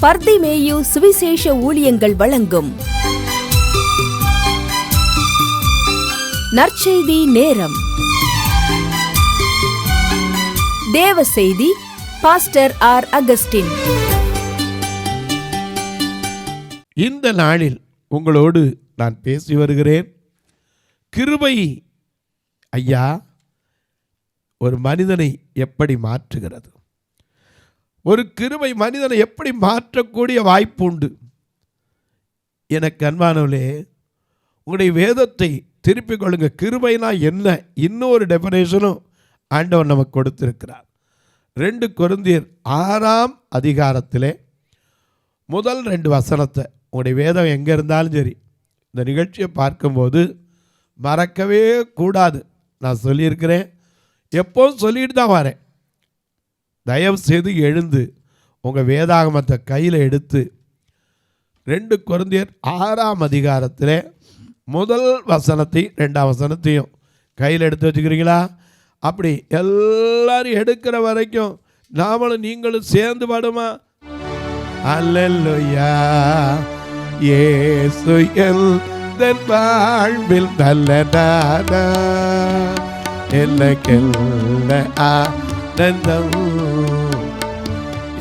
பர்திமேயு சுவிசேஷ ஊழியங்கள் வழங்கும் நற்செய்தி நேரம். தேவ செய்தி பாஸ்டர் ஆர். அகஸ்டின். இந்த நாளில் உங்களோடு நான் பேசி வருகிறேன். கிருபை ஐயா ஒரு மனிதனை எப்படி மாற்றுகிறது, ஒரு கிருபை மனிதனை எப்படி மாற்றக்கூடிய வாய்ப்பு உண்டு. எனக்கு அன்பானவர்களே, உங்களுடைய வேதத்தை திருப்பிக் கொள்ளுங்க. கிருபைனா என்ன? இன்னொரு டெஃபினேஷனும் ஆண்டவர் நமக்கு கொடுத்திருக்கிறார். 2 கொரிந்தியர் 6ஆம் அதிகாரத்திலே முதல் 2 வசனத்தை உங்களுடைய வேதம் எங்கே இருந்தாலும் சரி இந்த நிகழ்ச்சியை பார்க்கும்போது மறக்கவே கூடாது. நான் சொல்லியிருக்கிறேன், எப்போதும் சொல்லிட்டு தான் வரேன். தயவு செய்து எழுந்து உங்கள் வேதாகமத்தை கையில் எடுத்து 2 கொரிந்தியர் 6ஆம் அதிகாரத்தில் முதல் வசனத்தை 2ஆம் வசனத்தையும் கையில் எடுத்து வச்சுக்கிறீங்களா? அப்படி எல்லாரும் எடுக்கிற வரைக்கும் நாமளும் நீங்களும் சேர்ந்து பாடுமா? அல்லேலூயா, இயேசு எந்தன் வாழ்வில் நல்லதானா, எனக்கெல்ல ஆனந்தம்.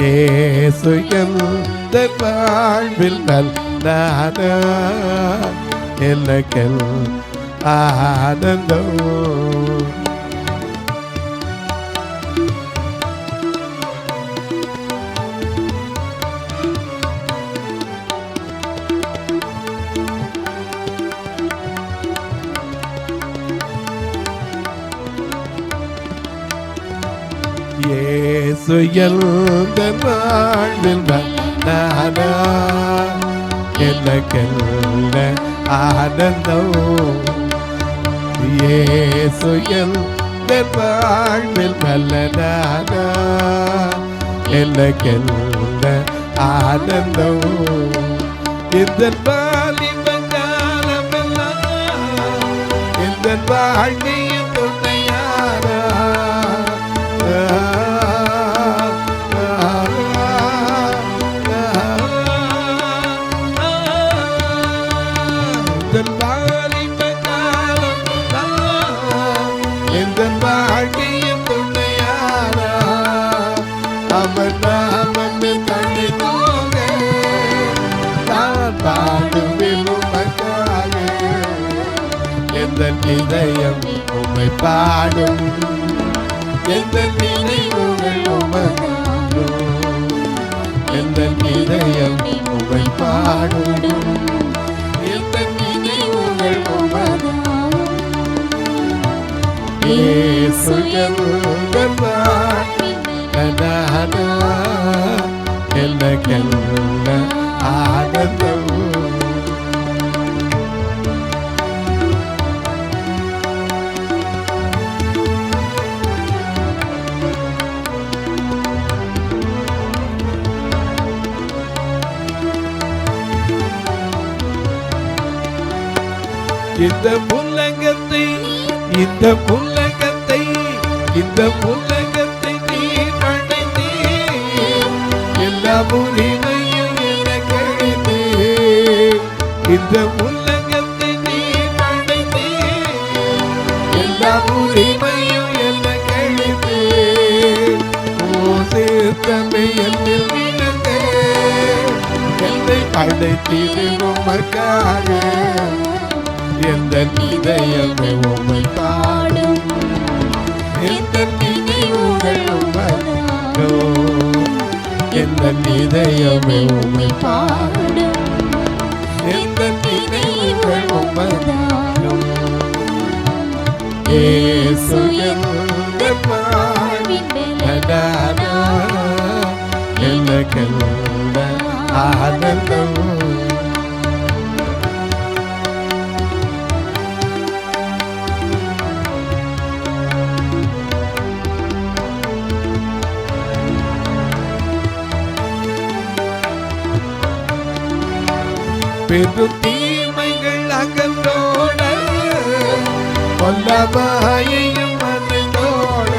இயேசு எந்தன் வாழ்வில் நல்லதானா, எனக்கெல்ல ஆனந்தம். இயேசு எந்தன் வாழ்வில் நல்லதானா, எனக்கெல்ல ஆனந்தம். இயேசு எந்தன் வாழ்வில் நல்லதானா, எனக்கெல்ல ஆனந்தம். இந்த வாலிப காலமெல்லாம் இந்த வாழ்க்கையின் துணையாரா, இதயம் உம்மை பாடும், எந்த நினைவுகள் உமதாடும், எந்த இதயம் உம்மை பாடும், எந்த நினைவுகள் உமதாடும். இயேசு எந்தன் வாழ்வில் நல்லதானா, எனக்கெல்ல ஆனந்தம். இந்த புல்லங்கத்தை இந்த புல்லங்கத்தை இந்த புல்லங்கத்தை நீ படைத்தே, எல்லா உரிமையும் எனக்கு அளித்தே. இந்த புல்லங்கத்தை நீ படைத்தே, எல்லா உரிமையும் எனக்கு அளித்தே. ஓ சேர்த்தமை என்னில் விழுந்தே, என்னை படைத்தீர் உமக்காக. எந்த இதயமே உம்மை பாடும், எந்த நினைவுகள் உமதாடும், எந்த இதயமே உம்மை பாடும், எந்த நினைவுகள் உமதாடும். இயேசு எந்தன் வாழ்வில் நல்லதானா, எனக்கெல்ல ஆனந்தம். பெரும் தீமைகள் அகன்றோட, கொல்லமாயையும் மனதோட,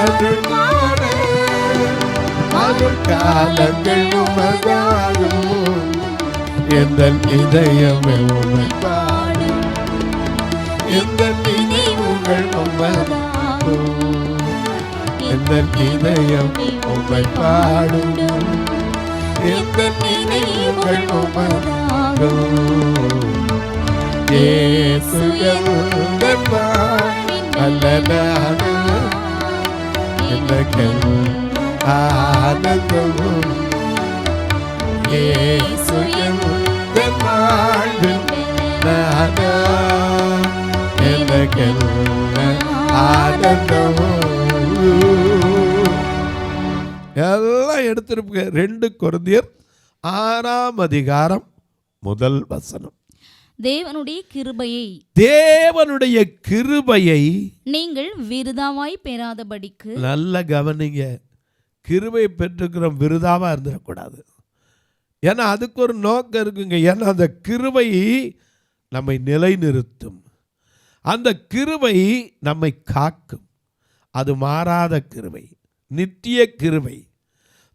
அருள்காண அருள்காலங்கள் உமதாகும். எந்த இதயமே உமை பாடும், எந்த நினைவுகள் உமதாகும். எந்த இதயம் உமை பாடும், எந்த நினைவுகள் உமதாகும். இயேசு எங்கள் வாழ்வின் நல்லதான எனக்கென் ஆனந்தமும். இயேசு எங்கள் வாழ்வின் நல்லதான எனக்கென் ஆனந்தமும். எல்லாம் எடுத்திருப்பீங்க. 2 கொரிந்தியர் 6ஆம் அதிகாரம் 1 வசனம். தேவனுடைய கிருபையை நீங்கள் விருதாவாய் பெறாதபடிக்கு. நல்ல கவனிங்க, கிருபை பெற்றுக்கிறோம், விருதாவா இருந்துடக்கூடாது. ஏன்னா அதுக்கு ஒரு நோக்கம் இருக்குங்க. ஏன்னா அந்த கிருபை நம்மை நிலைநிறுத்தும், அந்த கிருபை நம்மை காக்கும். அது மாறாத கிருபை, நித்திய கிருபை,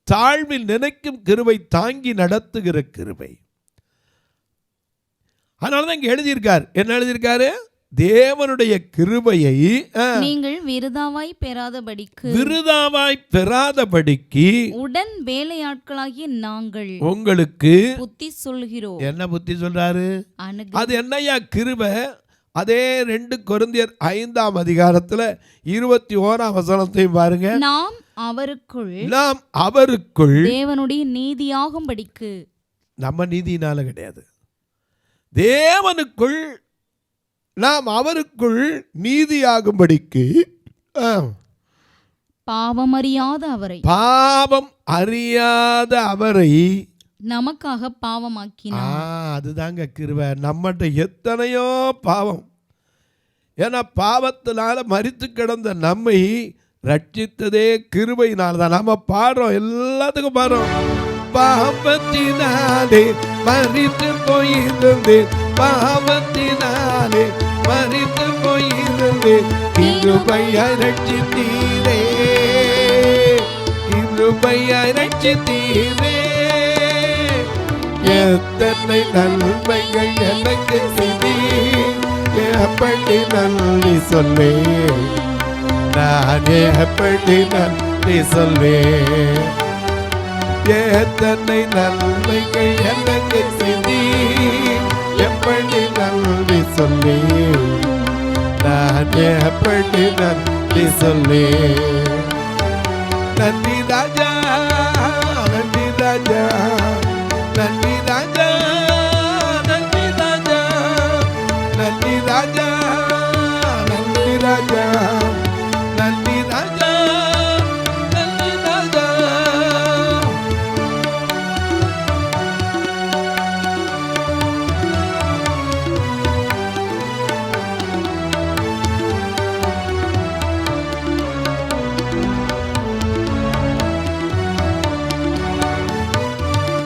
தாழ்வில் நினைக்கும் கிருபை, தாங்கி நடத்துகிற கிருபை. அதனாலதான் இங்க எழுதியிருக்கார். என்ன எழுதியிருக்காரு? தேவனுடைய கிருபையை நீங்கள் விருதாவாய் பெறாதபடிக்கு உடன் வேலையாட்களாகிய நாங்கள் உங்களுக்கு புத்தி சொல்கிறோம். என்ன புத்தி சொல்றாரு? அது என்னையா கிருபை? அதே 2 கொரிந்தியர் 5ஆம் அதிகாரத்துல 21ஆம் வசனத்தையும் பாருங்க. நாம் அவருக்குள் தேவனுடைய நீதியாகும்படிக்கு. நம்ம நீதியினால கிடையாது, தேவனுக்குள் நாம் அவருக்குள் நீதியாகும்படிக்கு பாவம் அறியாத அவரை நமக்காக பாவமாக்கினார். அதுதாங்க கிருபை. நம்மகிட்ட எத்தனையோ பாவம். ஏன்னா பாவத்தினால மரித்து கிடந்த நம்மை ரட்சித்ததே கிருபையினால தான். நம்ம பாடுறோம், எல்லாத்துக்கும் பாடுறோம். பாவத்தினாலே மரித்து போயிருந்தேன், பாவத்தினாலே மரித்து போயிருந்தேன், கிருபையாய் ரட்சித்தீரே, கிருபையாய் ரட்சித்தீரே. எத்தனை நன்மைகள் எனக்கு செய்தீர், எப்படி நன்றி சொல்வேன், நான் எப்படி நன்றி சொல்வேன். எத்தனை நன்மைகள் எனக்கு செய்தீர், எப்படி நன்றி சொல்வேன், நான் எப்படி நன்றி சொல்வேன். நன்றி ராஜா, நன்றி ராஜா, நன்றி ராஜா, நன்றி ராஜா, நன்றி ராஜா, நன்றி ராஜா, நன்றி ராஜா, நன்றி ராஜா.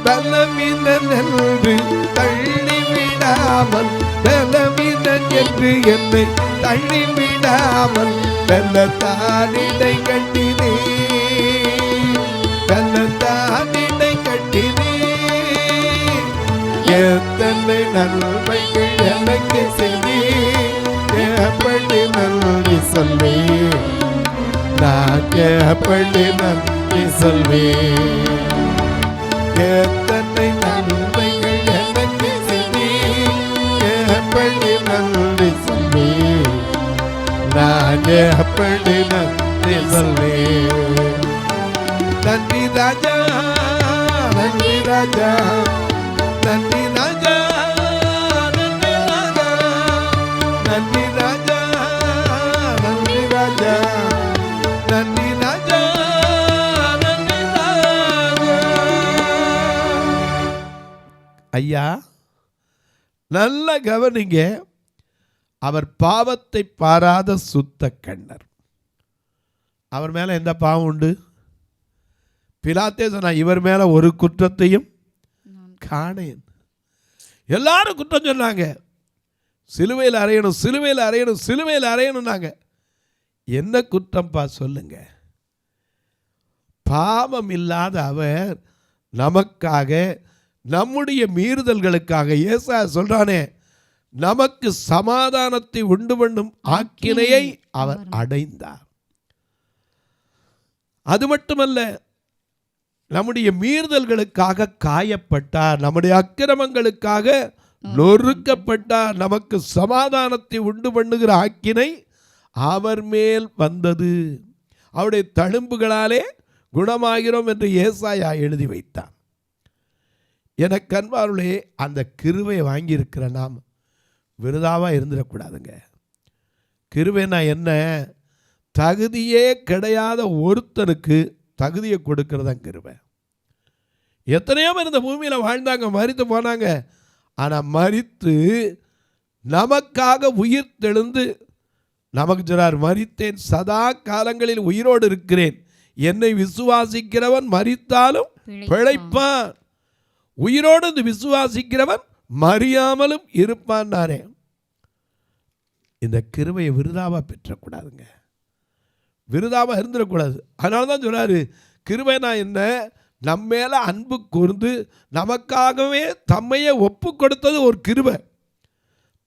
பலவீனன் என்று தள்ளிவிடாமல், பலவீனன் என்று என்னை தள்ளிவிடாமல், பலத்தானிடை கட்டினே, பலத்தானிடை கட்டினே. எத்தனை நன்மைகள் எனக்கு செய்தீர், எப்படி நன்றி சொல்வேன், நான் எப்படி நன்றி சொல்வேன். எத்தனை நன்மைகள் எனக்கு செய்தீர், எப்படி நன்றி சொல்வேன், நான் எப்படி நன்றி சொல்வேன். நன்றி ராஜா, நன்றி ராஜா, நன்றி ராஜா, நன்றி ராஜா, நன்றி ராஜா, நன்றி ராஜா, நன்றி ராஜா, நன்றி ராஜா. ஐயா நல்ல கவனிங்க. அவர் பாவத்தை பாராத சுத்த கண்ணர். அவர் மேல எந்த பாவம் உண்டு? பிலாத்தே சொன்னா, இவர் மேல ஒரு குற்றத்தையும் காணேன். எல்லாரும் குற்றம் சொன்னாங்க, சிலுவையில் அறையணும், சிலுவையில் அறையணும், சிலுவையில் அறையணும்னாங்க. என்ன குற்றம்பா சொல்லுங்க? பாவம் இல்லாத அவர் நமக்காக, நம்முடைய மீறுதல்களுக்காக, ஏசாயா சொல்றானே, நமக்கு சமாதானத்தை உண்டு பண்ணும் ஆக்கினையை அவர் அடைந்தார். அது மட்டுமல்ல, நம்முடைய மீறுதல்களுக்காக காயப்பட்டார், நம்முடைய அக்கிரமங்களுக்காக நொறுக்கப்பட்டார். நமக்கு சமாதானத்தை உண்டு பண்ணுகிற ஆக்கினை அவர் மேல் வந்தது. அவருடைய தழும்புகளாலே குணமாகிறோம் என்று ஏசாயா எழுதி வைத்தான். எனக்கு அன்பார்களே, அந்த கிருபையை வாங்கியிருக்கிற நாம் விருதாவாக இருந்துடக்கூடாதுங்க. கிருபைனா என்ன? தகுதியே கிடையாத ஒருத்தனுக்கு தகுதியை கொடுக்கறதான் கிருபை. எத்தனையோ பேர் இந்த பூமியில் வாழ்ந்தாங்க, மரித்து போனாங்க. ஆனால் மரித்து நமக்காக உயிர் தெழுந்து நமக்கு சொல்றார், மரித்தேன், சதா காலங்களில் உயிரோடு இருக்கிறேன், என்னை விசுவாசிக்கிறவன் மரித்தாலும் பிழைப்பான், உயிரோடு விசுவாசிக்கிறவன் மறியாமலும் இருப்பான். நானே இந்த கிருபையை விருதாவாக பெற்றக்கூடாதுங்க, விருதாவாக இருந்துடக்கூடாது. அதனால தான் சொல்றாரு, கிருபைனா என்ன? நம்ம மேலே அன்பு கூர்ந்து நமக்காகவே தம்மையே ஒப்பு கொடுத்தது ஒரு கிருபை.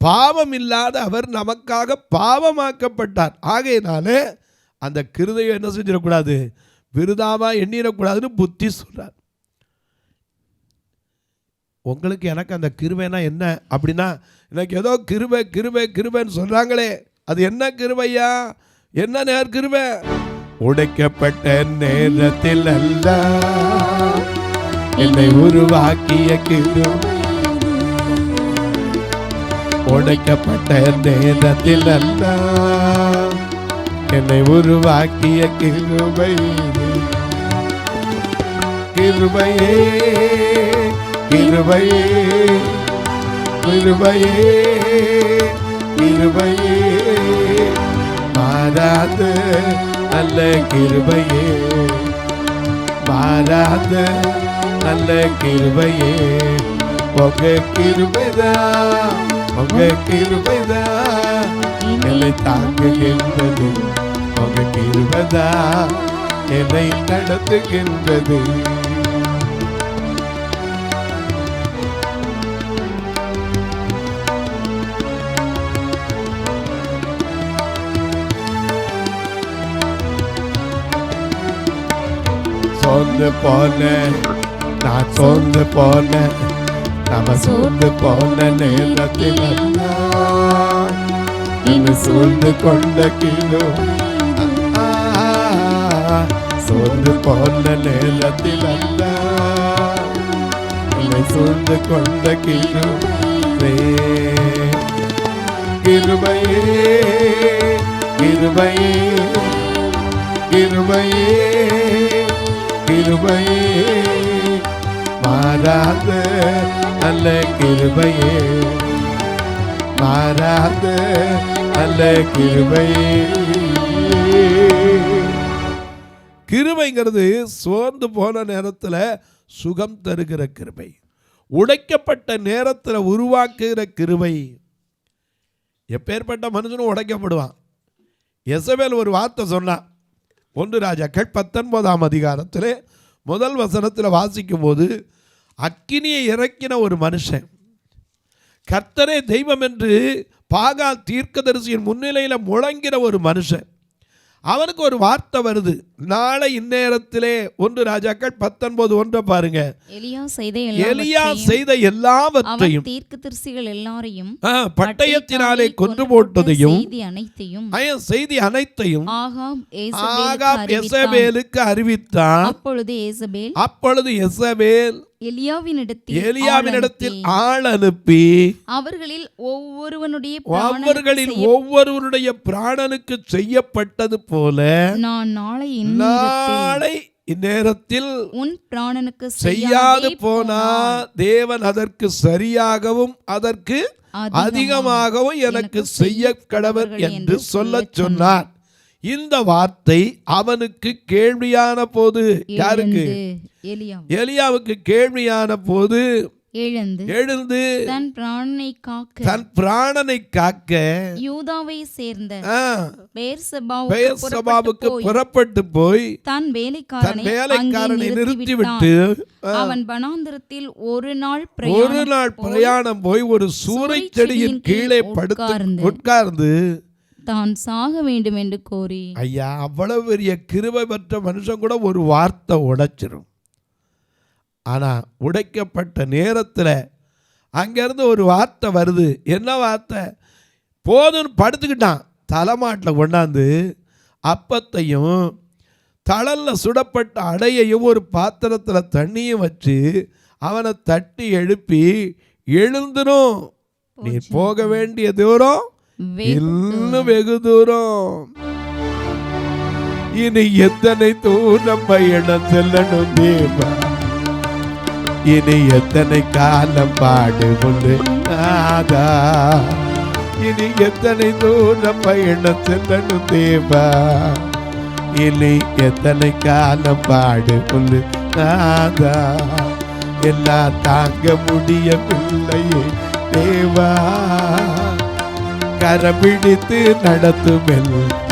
பாவம் இல்லாத அவர் நமக்காக பாவமாக்கப்பட்டார். ஆகையினாலே அந்த கிருபையை என்ன செஞ்சிடக்கூடாது? விருதாவாக எண்ணிடக்கூடாதுன்னு புத்தி சொல்றார். உங்களுக்கு எனக்கு அந்த கிருபைனா என்ன அப்படின்னா, எனக்கு ஏதோ கிருபை கிருபை கிருபைன்னு சொல்றாங்களே, அது என்ன கிருபையா? என்ன நேர் கிருபை? உடைக்கப்பட்ட நேரத்தில் அல்ல என்னை உருவாக்கிய கிருபை, உடைக்கப்பட்ட நேரத்தில் அல்ல என்னை உருவாக்கிய கிருபை, கிருபையே கிருபையே கிருபையே கிருபையே, மாறாத நல்ல கிருபையே, மாறாத நல்ல கிருபையே, உங்க கிருபைதான், உங்க கிருபைதான் என்னை தாங்குகின்றது, உங்க கிருபைதான் என்னை நடத்துகின்றது. சோர்ந்து போன நான் சோர்ந்து போன, நம்ம சோர்ந்து போன நேரத்தில் என்னை சூழ்ந்து கொண்ட கிலோ, சோர்ந்து போன நேரத்தில் என்னை சூழ்ந்து கொண்ட கிலோ, கிருபையே கிருபையே கிருபையே கிருபையே, மாறாத நல்ல கிருபையே, மாறாத நல்ல கிருபையே. கிருபைங்கிறது சோர்ந்து போன நேரத்தில் சுகம் தருகிற கிருபை, உடைக்கப்பட்ட நேரத்தில் உருவாக்குகிற கிருபை. எப்பேற்பட்ட மனுஷனும் உடைக்கப்படுவான். எசபேல் ஒரு வார்த்தை சொன்னான். 1 ராஜாக்கள் 19ஆம் அதிகாரத்தில் முதல் வசனத்தில் வாசிக்கும் போது, அக்கினியை இறக்கின ஒரு மனுஷன், கர்த்தரே தெய்வம் என்று பாகால் தீர்க்கதரிசியின் முன்னிலையில் முழங்கிற ஒரு மனுஷன், அவனுக்கு ஒரு வார்த்தை வருது. நாளை இந்நேரத்திலே 1 ராஜாக்கள் 19:1 பாருங்க. எலியா செய்த எல்லாவற்றையும் தீர்க்கதரிசிகள் எல்லாரையும் பட்டயத்தினாலே கொன்று போட்டதையும் செய்தி அனைத்தையும் ஆகாப் எசபேலுக்கு அறிவித்தான். அப்பொழுது எசபேல் எலியாவினிடத்தில் ஆள் அனுப்பி அவர்களில் ஒவ்வொருவருடைய பிராணனுக்கு செய்யப்பட்டது போல நான் நாளை இந்நேரத்தில் உன் பிராணனுக்கு செய்யாது போனா தேவன் அதற்கு சரியாகவும் அதற்கு அதிகமாகவும் எனக்கு செய்ய கடவர் என்று சொல்ல சொன்னார். இந்த வார்த்தை அவனுக்கு கேள்வியான போது, யாருக்கு? எலியாவுக்கு கேள்வியான போது எழுந்து தன் பிராணனை காக்க யூதாவை சேர்ந்த பெயர்சபாவுக்கு புறப்பட்டு போய் தன் வேலைக்காரனை நிறுத்திவிட்டு அவன் வனாந்திரத்தில் ஒரு நாள் பிரயாணம் போய் ஒரு சூரைச் செடியின் கீழே படுத்து உட்கார்ந்து தான் சாக வேண்டும் என்று கோரி. ஐயா, அவ்வளவு பெரிய கிருபை பெற்ற மனுஷன் கூட ஒரு வார்த்தை உடைச்சிரும். ஆனா உடைக்கப்பட்ட நேரத்தில் அங்கிருந்து ஒரு வார்த்தை வருது. என்ன வார்த்தை? போதும்னு படுத்துக்கிட்டான். தலைமாட்டில் கொண்டாந்து அப்பத்தையும் தழல்ல சுடப்பட்ட அடையையும் ஒரு பாத்திரத்தில் தண்ணியும் வச்சு அவனை தட்டி எழுப்பி, எழுந்துரும், நீ போக வேண்டிய தூரம் இன்னும் வெகு தூரம், இனி எத்தனை தூரம் பயணம் செல்லணும் தேவா, இனி எத்தனை காலம் பாடுபொண்டு நாதா, இனி எத்தனை தூரம் பயணம் செல்லணும் தேவா, இனி எத்தனை காலம் பாடுபொண்டு நாதா, எல்லாம் தாங்க முடியவில்லையே தேவா, கரபிடித்து நடத்தும்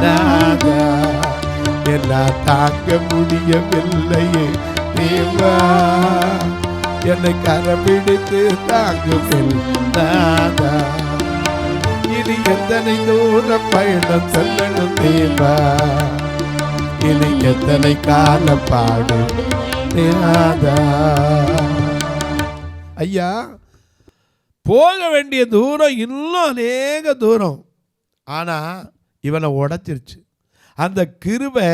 நாதா, எல்லாம் தாங்க முடியவில்லையே தேவா, என்னை கரபிடித்து தாங்கும் நாதா, இனி எத்தனை தூரம் பயணம் செல்லணும் தேவா, இனி எத்தனை காலம் பாடு நாதா. ஐயா, போக வேண்டிய தூரம் இன்னும் அநேக தூரம். ஆனால் இவனை உடைச்சிருச்சு. அந்த கிருபை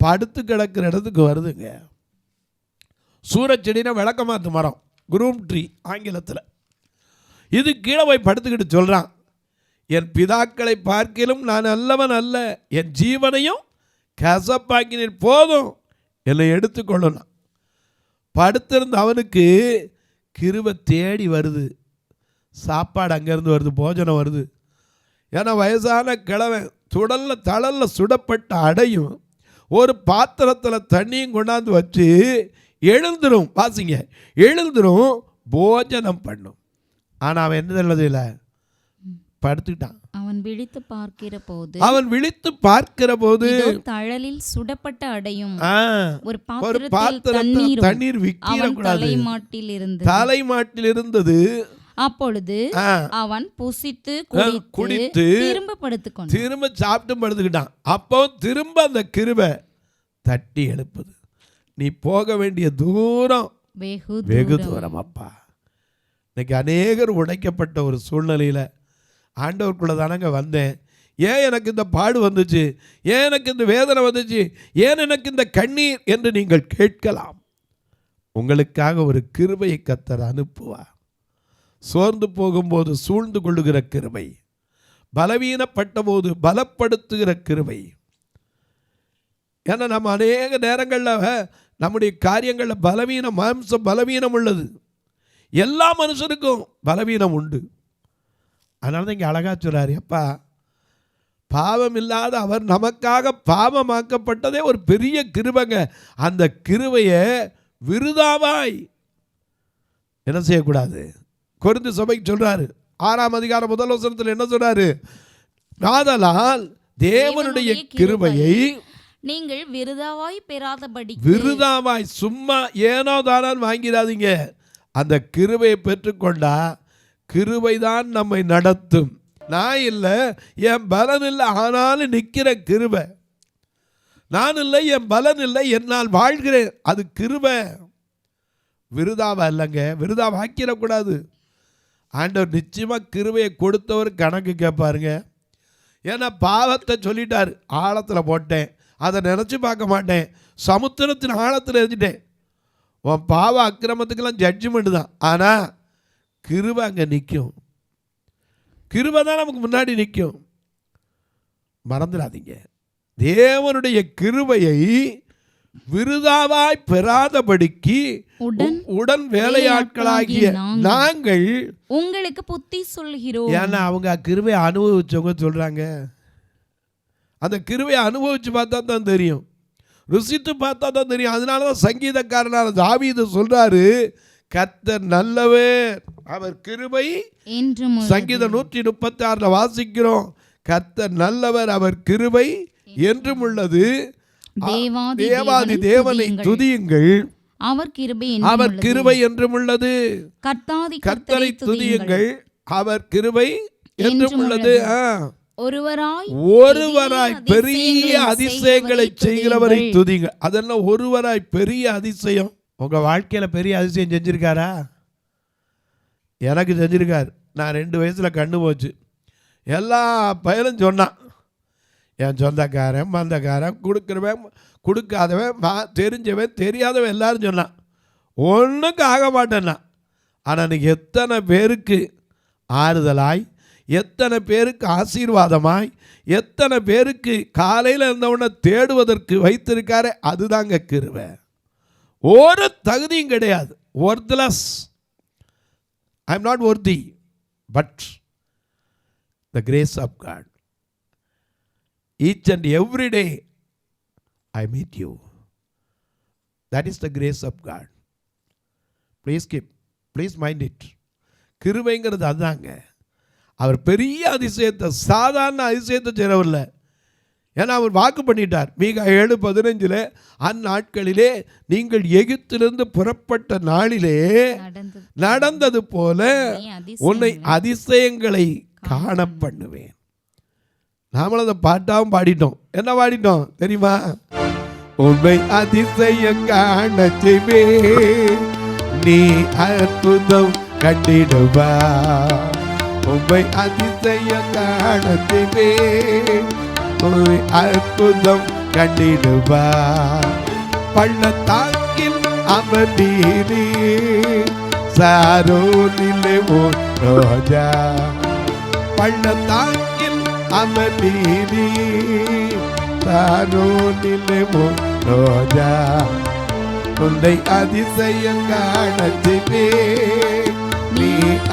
படுத்து கிடக்கிற இடத்துக்கு வருதுங்க. சூரச்செடினா விளக்கமாத்து மரம், குரூம் ட்ரீ ஆங்கிலத்தில். இது கீழே போய் படுத்துக்கிட்டு சொல்கிறான், என் பிதாக்களை பார்க்கிலும் நான் நல்லவன் அல்ல, என் ஜீவனையும் கசப்பாக்கினேன், போதும் என்னை எடுத்துக்கொள்ளணும். படுத்திருந்த அவனுக்கு கிருபை தேடி வருது. சாப்பாடு அங்கேருந்து வருது, போஜனம் வருது. ஏன்னா வயசான கிழவன் தழல்ல சுடப்பட்ட அடையும் ஒரு பாத்திரத்தில் தண்ணியும் கொண்டாந்து வச்சு எழுந்துரும். வாசிங்க, எழுந்துரும், போஜனம் பண்ணும். ஆனால் அவன் என்ன சொல்றதில்ல, படுத்துக்கிட்டான். அவன் விழித்து பார்க்கிற போது தழலில் சுடப்பட்ட அடையும் ஒரு பாத்திரத்தில் தண்ணீர் தலைமாட்டில் இருந்தது. அப்பொழுது அவன் புசித்து குடித்து திரும்ப சாப்பிட்டு படுத்துக்கிட்டான். அப்போ திரும்ப அந்த கிருபை தட்டி எழுப்புது. நீ போக வேண்டிய தூரம் வெகு தூரம் அப்பா. இன்னைக்கு அநேகர் உடைக்கப்பட்ட ஒரு சூழ்நிலையில் ஆண்டவருக்குள்ள தானங்க வந்தேன், ஏன் எனக்கு இந்த பாடு வந்துச்சு, ஏன் எனக்கு இந்த வேதனை வந்துச்சு, ஏன் எனக்கு இந்த கண்ணீர் என்று நீங்கள் கேட்கலாம். உங்களுக்காக ஒரு கிருபையை கர்த்தர் அனுப்புவார். சோர்ந்து போகும்போது சூழ்ந்து கொள்ளுகிற கிருபை, பலவீனப்பட்ட போது பலப்படுத்துகிற கிருபை. ஏன்னா நம்ம அநேக நேரங்களில் நம்முடைய காரியங்களில் பலவீனம், மாம்சம் பலவீனம் உள்ளது. எல்லா மனுஷனுக்கும் பலவீனம் உண்டு. அதனால தான் இங்கே அழகா சொல்றாரு, அப்பா பாவம் இல்லாத அவர் நமக்காக பாவமாக்கப்பட்டதே ஒரு பெரிய கிருபைங்க. அந்த கிருபையை விருதாவாய் என்ன செய்யக்கூடாது. கொரிந்து சபைக்கு சொல்றாரு 6ஆம் அதிகாரம் 1 வசனத்தில் என்ன சொல்றாரு, ஆதலால் தேவனுடைய கிருபையை நீங்கள் விருதாவாய் பெறாதபடி, விருதாவாய் சும்மா ஏனோ தானான் வாங்கிடாதீங்க. அந்த கிருபையை பெற்றுக்கொண்டா கிருபைதான் நம்மை நடத்தும். நான் இல்லை, என் பலன் இல்லை, ஆனாலும் நிற்கிற கிருபை. நான் இல்லை, என் பலன் இல்லை, என்னால் வாழ்கிறேன், அது கிருபை. விருதாவா இல்லைங்க, விருதா வாக்கிடக்கூடாது. ஆண்டவர் நிச்சயமாக கிருபையை கொடுத்தவர் கணக்கு கேட்பாருங்க. ஏன்னா பாவத்தை சொல்லிட்டார், ஆழத்தில் போட்டேன், அதை நினச்சி பார்க்க மாட்டேன், சமுத்திரத்தின் ஆழத்தில் எரிஞ்சிட்டேன். உன் பாவ அக்கிரமத்துக்கெல்லாம் ஜட்ஜ்மெண்ட் தான். ஆனால் கிருபை அங்கே நிற்கும். கிருபை தான் நமக்கு முன்னாடி நிற்கும். மறந்துடாதீங்க, தேவனுடைய கிருபையை விருதாவாய் பெறாதபடிக்கு உடன் வேலையாட்களாகிய நாங்கள் உங்களுக்கு புத்தி சொல்கிறோம். ஏன்னா அவங்க கிருபையை அனுபவிச்சவங்க சொல்றாங்க. அந்த கிருபையை அனுபவிச்சு பார்த்தா தான் தெரியும், ருசித்து பார்த்தா தான் தெரியும். அதனால தான் சங்கீதக்காரனான தாவீது சொல்றாரு, கர்த்தர் நல்லவர், அவர் கிருபை என்றும் உள்ளது. சங்கீதம் 136 வாசிக்கிறோம். கர்த்தர் நல்லவர், அவர் கிருபை என்றும் உள்ளது. தேவாதி தேவனை துதியுங்கள், அவர் கிருபை அவர் கிருபை என்றும் உள்ளது. கர்த்தரை துதியுங்கள், அவர் கிருபை என்றும் உள்ளது. ஒருவராய் பெரிய அதிசயங்களை செய்கிறவரை துதிங்க. அதெல்லாம் ஒருவராய் பெரிய அதிசயம். உங்க வாழ்க்கையில பெரிய அதிசயம் செஞ்சிருக்காரா? எனக்கு செஞ்சிருக்காரு. நான் 2 வயசுல கண்ணு போச்சு. எல்லா பயலும் சொன்னான். என் சொந்தக்காரன், மந்தக்காரன், கொடுக்குறவன், கொடுக்காதவன், தெரிஞ்சவன், தெரியாதவன் எல்லாரும் சொன்னான். ஒன்றுக்கு ஆக மாட்டேன்னா. ஆனால் நீ எத்தனை பேருக்கு ஆறுதலாய், எத்தனை பேருக்கு ஆசீர்வாதமாய், எத்தனை பேருக்கு காலையில் இருந்தவனை தேடுவதற்கு வைத்திருக்காரு. அதுதாங்க கிருபை. ஒரு தகுதியும் கிடையாது. Worthless. I am not worthy, but the grace of God. Each and every day I meet you. That is the grace of God. Please mind it. கிருபைங்கிறது அதுதாங்க. அவர் பெரிய அதிசயத்தை, சாதாரண அதிசயத்தை செய்கிறவர்ல. ஏன்னா அவர் வாக்கு பண்ணிட்டார். மீகா 7:15 அந்நாட்களிலே நீங்கள் எகிப்திலிருந்து புறப்பட்ட நாளிலே நடந்தது போல உன்னை அதிசயங்களை காண பண்ணுவேன். நாமளும் அந்த பாட்டாவும் பாடிட்டோம். என்ன பாடிட்டோம் தெரியுமா? உன்னை அதிசயம் காண செய்வேன், நீ அற்புதம் கண்டிடுவா. உன்னை அதிசயம் காண செய்வேன், உன்னை அற்புதம் கண்டிடுவா. பள்ளத்தாக்கில் அமர்ந்தீரே, சாரோனிலே ஓர் ரோஜா. பள்ளத்தாக்கில் அமர்ந்தீரே, சாரோனிலே ஓர் ரோஜா. உன்னை அதிசயம் காண செய்வேன், நீ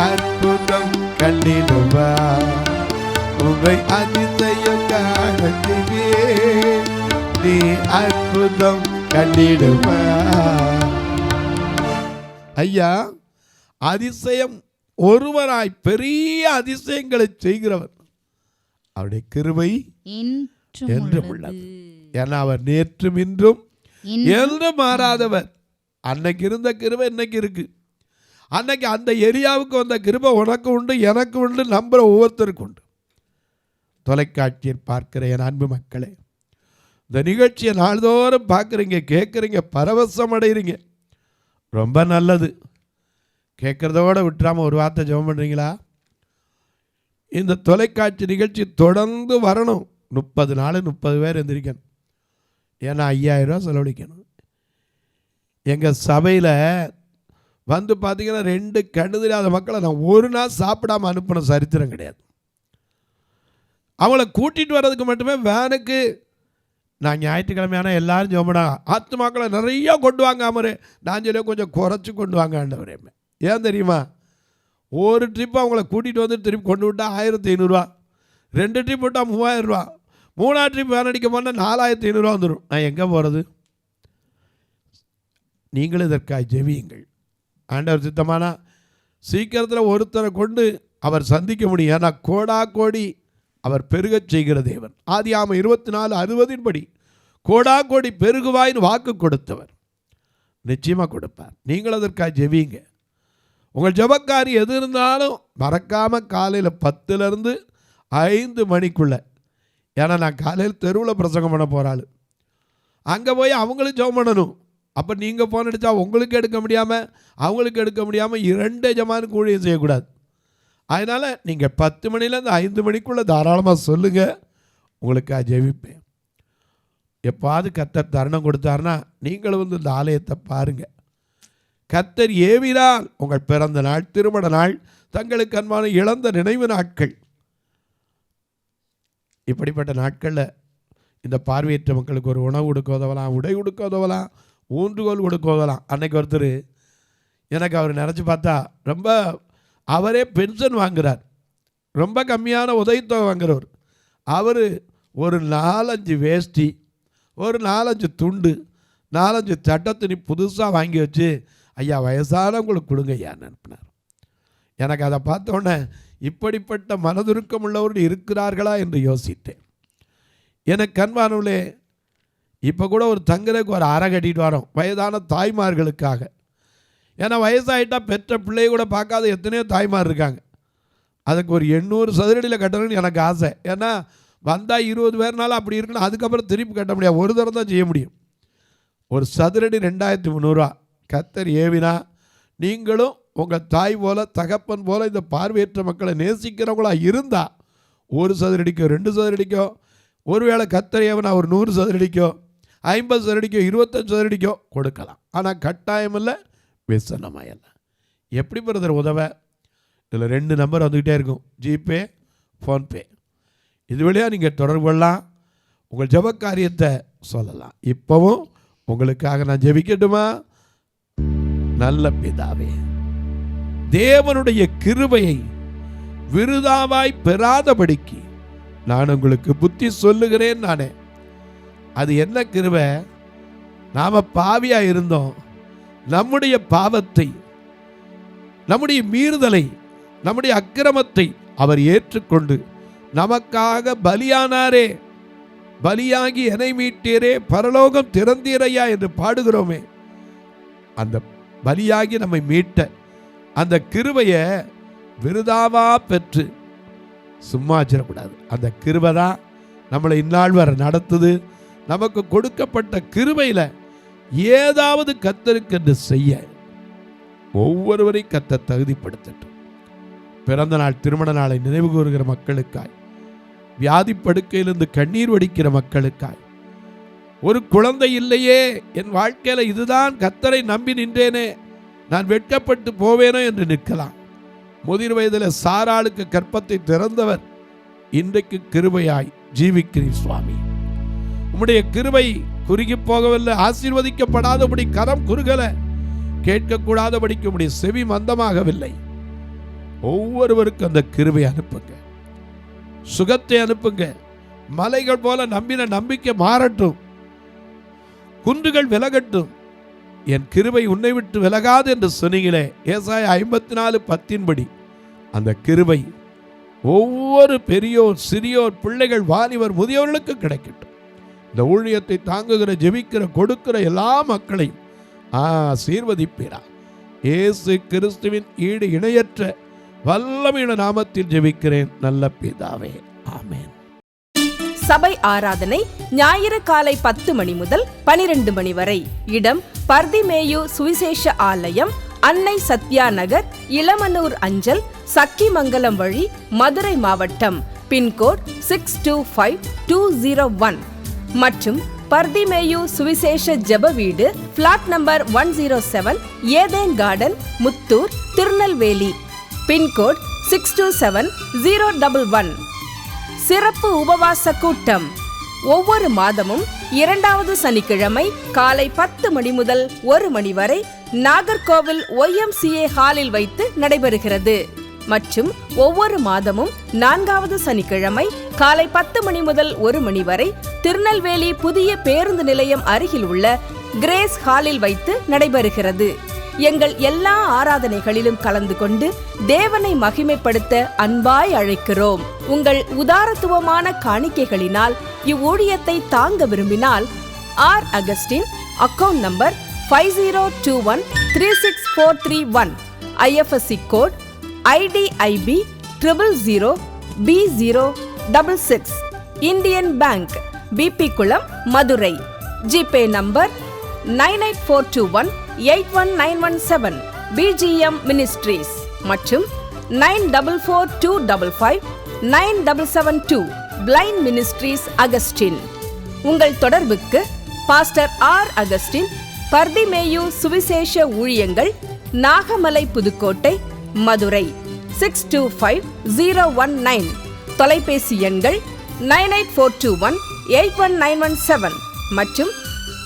அற்புதம் கண்டிடுவா. உன்னை அதிசயம் காண செய்வேன், நீ அற்புதம் கண்டிடுவா. ஐயா, அதிசயம் ஒருவராய் பெரிய அதிசயங்களை செய்கிறவர். அவருடைய கிருபை என்றும் உள்ளது. ஏன்னா அவர் நேற்றும் இன்றும் என்றும் மாறாதவர். அன்னைக்கு இருந்த கிருபை இன்னைக்கு இருக்கு. அன்னைக்கு அந்த ஏரியாவுக்கு வந்த கிருபை உனக்கு உண்டு, எனக்கு உண்டு, நம்புற ஒவ்வொருத்தருக்கு உண்டு. தொலைக்காட்சியில் பார்க்கிற என் அன்பு மக்களே, இந்த நிகழ்ச்சியை நாள்தோறும் பார்க்குறீங்க, கேட்குறீங்க, பரவசம் அடைகிறீங்க. ரொம்ப நல்லது. கேட்குறதோடு விட்டுறாமல் ஒரு வார்த்தை ஜெபம் பண்ணுறீங்களா? இந்த தொலைக்காட்சி நிகழ்ச்சி தொடர்ந்து வரணும். 30 நாள் 30 பேர் எந்திரிக்கணும். ஏன்னா 5000 ரூபா செலவழிக்கணும். எங்கள் சபையில் வந்து பார்த்தீங்கன்னா 2 கண்ணு தெரியாத மக்களை நான் ஒரு நாள் சாப்பிடாமல் அனுப்பின சரித்திரம் கிடையாது. அவங்கள கூட்டிகிட்டு வர்றதுக்கு மட்டுமே வேனுக்கு நான் ஞாயிற்றுக்கிழமையான எல்லாரும் ஜோமடா ஆத்துமாக்களை நிறையா கொண்டு வாங்க அமரு. நான் சொல்லி கொஞ்சம் குறைச்சி கொண்டு வாங்க ஆண்டவரே. ஏன் தெரியுமா? ஒரு ட்ரிப்பு அவங்கள கூட்டிகிட்டு வந்து திருப்பி கொண்டு விட்டால் 1500 ரூபா, 2 ட்ரிப் விட்டால் 3000 ரூபா, 3ஆவது ட்ரிப் வேன் அடிக்க போனால் 4500 ரூபா வந்துடும். நான் எங்கே போகிறது? நீங்களும் இதற்காக ஜெபியுங்கள். ஆண்டவர் சித்தமானா சீக்கிரத்தில் ஒருத்தரை கொண்டு அவர் சந்திக்க முடியும். ஏன்னா கோடா கோடி அவர் பெருகச் செய்கிற தேவன். ஆதியாகமம் 24:60 படி கோடா கோடி பெருகுவாயின்னு வாக்கு கொடுத்தவர். நிச்சயமாக கொடுப்பார். நீங்கள் அதற்காக ஜெபிங்க. உங்கள் ஜெபக்காரி எது இருந்தாலும் மறக்காமல் காலையில் 10லேருந்து 5 மணிக்குள்ளே. ஏன்னா நான் காலையில் தெருவில் பிரசங்கம் பண்ண போகிறாள். அங்கே போய் அவங்களும் ஜெபம் பண்ணணும். அப்போ நீங்கள் ஃபோன் அடித்தா உங்களுக்கு எடுக்க முடியாமல் அவங்களுக்கு எடுக்க முடியாமல் 2 எஜமானுக்கு ஊழியம் செய்யக்கூடாது. அதனால் நீங்கள் 10 மணிலேருந்து 5 மணிக்குள்ளே தாராளமாக சொல்லுங்கள். உங்களுக்காக ஜெபிப்பேன். எப்பாவது கர்த்தர் தருணம் கொடுத்தாருன்னா நீங்கள் வந்து இந்த ஆலயத்தை பாருங்கள். கர்த்தர் ஏவினால் உங்கள் பிறந்த நாள், திருமண நாள், தங்களுக்கு அன்பான இழந்த நினைவு நாட்கள், இப்படிப்பட்ட நாட்களில் இந்த பார்வையற்ற மக்களுக்கு ஒரு உணவு கொடுக்க உதவலாம், உடை கொடுக்க உதவலாம், ஊன்றுகோல் கொடுக்க உதவலாம். அன்னைக்கு ஒருத்தர் எனக்கு அவர் நினச்சி பார்த்தா ரொம்ப, அவரே பென்ஷன் வாங்குகிறார், ரொம்ப கம்மியான உதவித்தொகை வாங்குகிறவர். அவர் ஒரு 4-5 வேஷ்டி, ஒரு 4-5 துண்டு, 4-5 சட்டை துணி புதுசாக வாங்கி வச்சு ஐயா வயசானவங்களுக்கு கொடுங்க ஐயான்னு அனுப்பினார். எனக்கு அதை பார்த்தோன்னே இப்படிப்பட்ட மனதுருக்கம் உள்ளவர்கள் இருக்கிறார்களா என்று யோசித்தேன். எனக்கு அன்பானவர்களே, இப்போ கூட ஒரு தங்குறதுக்கு ஒரு அறை கட்டிட்டு வரோம் வயதான தாய்மார்களுக்காக. ஏன்னா வயசாகிட்டா பெற்ற பிள்ளைய கூட பார்க்காத எத்தனையோ தாய்மார் இருக்காங்க. அதுக்கு ஒரு 800 சதுரடியில் கட்டணும்னு எனக்கு ஆசை. ஏன்னா வந்தால் 20 பேர்னாலும் அப்படி இருக்குன்னு அதுக்கப்புறம் திருப்பி கட்ட முடியாது, ஒரு தரம் தான் செய்ய முடியும். ஒரு சதுரடி 2300 கர்த்தர் ஏவினா நீங்களும் உங்கள் தாய் போல தகப்பன் போல இந்த பார்வையற்ற மக்களை நேசிக்கிறவங்களா இருந்தால் 1 சதுரடிக்கோ 2 சதுரடிக்கோ, ஒருவேளை கர்த்தர் ஏவினா ஒரு 100 சதுரடிக்கோ 50 சதுரடிக்கோ 25 சதுரடிக்கோ கொடுக்கலாம். ஆனால் கட்டாயம் இல்லை, விசனமாயல்ல. எப்படி பிரதர் உதவ? இதில் 2 நம்பர் வந்துக்கிட்டே இருக்கும், ஜிபே, ஃபோன்பே. இது வழியாக நீங்கள் தொடர்பு கொள்ளலாம், உங்கள் ஜெப காரியத்தை சொல்லலாம். இப்போவும் உங்களுக்காக நான் ஜெபிக்கட்டுமா? நல்ல பிதாவே, தேவனுடைய கிருபையை விருதாவாய் பெறாதபடிக்கு நான் உங்களுக்கு புத்தி சொல்லுகிறேன். நானே அது என்ன கிருபை? நாம் பாவியாக இருந்தோம், நம்முடைய பாவத்தை, நம்முடைய மீறுதலை, நம்முடைய அக்கிரமத்தை அவர் ஏற்றுக்கொண்டு நமக்காக பலியானாரே. பலியாகி என்னை மீட்டீரே, பரலோகம் திறந்தீரையா என்று பாடுகிறோமே. அந்த பலியாகி நம்மை மீட்ட அந்த கிருபையை விருதாவா பெற்று சும்மா வச்சிடக்கூடாது. அந்த கிருபை தான் நம்மளை இந்நாள் வரை நடத்துது. நமக்கு கொடுக்கப்பட்ட கிருபையில் ஏதாவது கர்த்தருக்கு என்று செய்ய ஒவ்வொருவரையும் கர்த்தர் தகுதிப்படுத்தட்டும். பிறந்த நாள், திருமண நாளை நினைவு கூறுகிற மக்களுக்காய், வியாதி படுக்கையிலிருந்து கண்ணீர் வடிக்கிற மக்களுக்காய், ஒரு குழந்தை இல்லையே, என் வாழ்க்கையில் இதுதான் கர்த்தரை நம்பி நின்றேனே, நான் வெட்கப்பட்டு போவேனோ என்று நிற்கலாம். முதிர் வயதில் சாராளுக்கு கற்பத்தை திறந்தவர் இன்றைக்கு கிருபையாய் ஜீவிக்கிறீர் சுவாமி. உம்முடைய கிருபை குறுகி போகவில்லை, ஆசீர்வதிக்கப்படாதபடி கரம் குறுகல, கேட்கக்கூடாதபடிக்கு உம்முடைய செவி மந்தமாகவில்லை. ஒவ்வொருவருக்கும் அந்த கிருபை அனுப்புங்க, சுகத்தை அனுப்புங்க. மலைகள் போல நம்பின நம்பிக்கை மாறட்டும், குன்றுகள் விலகட்டும். என் கிருபை உன்னை விட்டு விலகாது என்று சொன்னீங்களே, ஏசாயா 54:10 அந்த கிருபை ஒவ்வொரு பெரியோர், சிறியோர், பிள்ளைகள், வாலிபர், முதியோர்களுக்கு கிடைக்கட்டும். இந்த ஊழியத்தை தாங்குகிற, ஜெபிக்கிற, கொடுக்கிற எல்லா மக்களையும் ஆசீர்வதிப்பீரா. இயேசு கிறிஸ்துவின் ஈடு இணையற்ற வல்லமையுள்ள நாமத்தில் ஜெபிக்கிறேன் நல்ல பிதாவே, ஆமென். சபை ஆராதனை ஞாயிறு காலை 10 மணி முதல் 12 மணி வரை. இடம் பர்திமேயு சுவிசேஷ ஆலயம், அன்னை சத்யா நகர், இளமனூர் அஞ்சல், சக்கிமங்கலம் வழி, மதுரை மாவட்டம். பின்கோட் 625201 மற்றும் பர்திமேயு சுவிசேஷ ஜெப வீடு, flat number 107, Eden garden, Muthur, Tirunelveli. Pin code 627011. சிறப்பு உபவாச கூட்டம் ஒவ்வொரு மாதமும் 2வது சனிக்கிழமை காலை 10 மணி முதல் 1 மணி வரை நாகர்கோவில் YMCA ஹாலில் வைத்து நடைபெறுகிறது. மற்றும் ஒவ்வொரு மாதமும் 4வது சனிக்கிழமை காலை 10 மணி முதல் 1 மணி வரை திருநெல்வேலி புதிய பேருந்து நிலையம் அருகில் உள்ள கிரேஸ் ஹாலில் வைத்து நடைபெறுகிறது. எங்கள் எல்லா ஆராதனைகளிலும் கலந்து கொண்டு தேவனை மகிமைப்படுத்த அன்பாய் அழைக்கிறோம். உங்கள் உதாரத்துவமான காணிக்கைகளினால் இவ்வூழியத்தை தாங்க விரும்பினால் R Augustine, account number 5021364331, IFSC code IDIB 000B066, Indian bank, BP Kulam, Madurai. GPay number 9842181917, BGM ministries மற்றும் 9442559772, பிளைண்ட் மினிஸ்ட்ரீஸ் அகஸ்டின். உங்கள் தொடர்புக்கு பாஸ்டர் ஆர் அகஸ்டின், பர்திமேயு சுவிசேஷ ஊழியங்கள், நாகமலை, புதுக்கோட்டை, மதுரை 625019. தொலைபேசி எண்கள் 9842181917 மற்றும்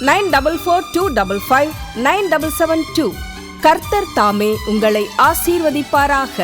9442559772. கர்த்தர் தாமே உங்களை ஆசீர்வதிப்பாராக.